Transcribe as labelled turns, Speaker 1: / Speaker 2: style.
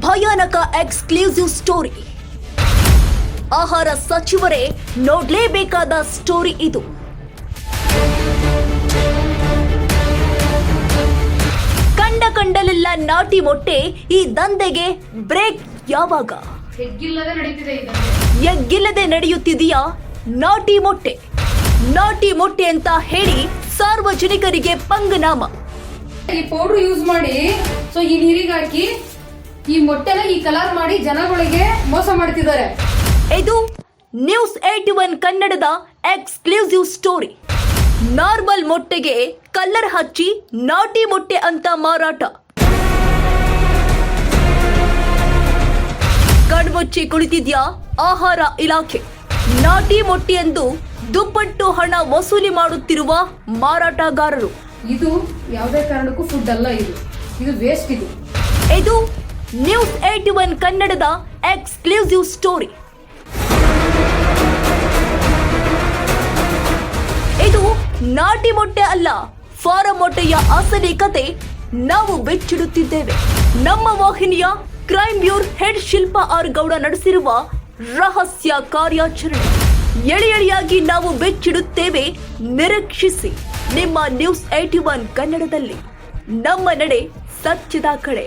Speaker 1: ಭಯಾನಕ exclusive story. ಆಹಾರ ಸಚಿವರೇ ನೋಡಲೇಬೇಕಾದ story ಇದು. ಕಂಡಲ್ಲೆಲ್ಲ ನಾಟಿ ಮೊಟ್ಟೆ. ಈ ದಂಧೆಗೆ ಬ್ರೇಕ್ ಯಾವಾಗ? ಎಗ್ಗಿಲ್ಲದೆ ನಡೆಯುತ್ತಿದೆಯಾ ನಾಟಿ ಮೊಟ್ಟೆ? ನಾಟಿ ಮೊಟ್ಟೆ ಅಂತ ಹೇಳಿ ಸಾರ್ವಜನಿಕರಿಗೆ ಪಂಗನಾಮ.
Speaker 2: ಈ ಪೌಡರ್ ಯೂಸ್ ಮಾಡಿ ಈ ನೀರಿಗೆ ಹಾಕಿ ಈ ಮೊಟ್ಟೆನ ಈ ಕಲರ್ ಮಾಡಿ ಜನಗಳಿಗೆ ಮೋಸ ಮಾಡ್ತಿದ್ದಾರೆ.
Speaker 1: ಇದು ನ್ಯೂಸ್ 81 ಕನ್ನಡದ ಎಕ್ಸ್ಕ್ಲೂಸಿವ್ ಸ್ಟೋರಿ. ನಾರ್ಮಲ್ ಮೊಟ್ಟೆಗೆ ಕಲರ್ ಹಚ್ಚಿ ನಾಟಿ ಮೊಟ್ಟೆ ಅಂತ ಮಾರಾಟ. ಕಣ್ಮುಚ್ಚಿ ಕುಳಿತಿದ್ಯಾ ಆಹಾರ ಇಲಾಖೆ? ನಾಟಿ ಮೊಟ್ಟೆ ಎಂದು ದುಪ್ಪಟ್ಟು ಹಣ ವಸೂಲಿ ಮಾಡುತ್ತಿರುವ ಮಾರಾಟಗಾರರು.
Speaker 2: ಇದು ಯಾವುದೇ ಕಾರಣಕ್ಕೂ ಫುಡ್ ಅಲ್ಲ, ಇದು ವೇಸ್ಟ್.
Speaker 1: ಇದು ನ್ಯೂಸ್ 81 ಕನ್ನಡದ ಎಕ್ಸ್ಕ್ಲೂಸಿವ್ ಸ್ಟೋರಿ. ಇದು ನಾಟಿ ಮೊಟ್ಟೆ ಅಲ್ಲ, ಫಾರಂ ಮೊಟ್ಟೆಯ ಅಸಲಿ ಕತೆ ನಾವು ಬೆಚ್ಚಿಡುತ್ತಿದ್ದೇವೆ. ನಮ್ಮ ವಾಹಿನಿಯ crime bureau head Shilpa R Gowda ನಡೆಸಿರುವ ರಹಸ್ಯ ಕಾರ್ಯಾಚರಣೆ ಎಳೆಯಾಗಿ ನಾವು ಬೆಚ್ಚಿಡುತ್ತೇವೆ. ನಿರೀಕ್ಷಿಸಿ ನಿಮ್ಮ ನ್ಯೂಸ್ 81 ಕನ್ನಡದಲ್ಲಿ. ನಮ್ಮ ನಡೆ ಸತ್ಯದ ಕಡೆ.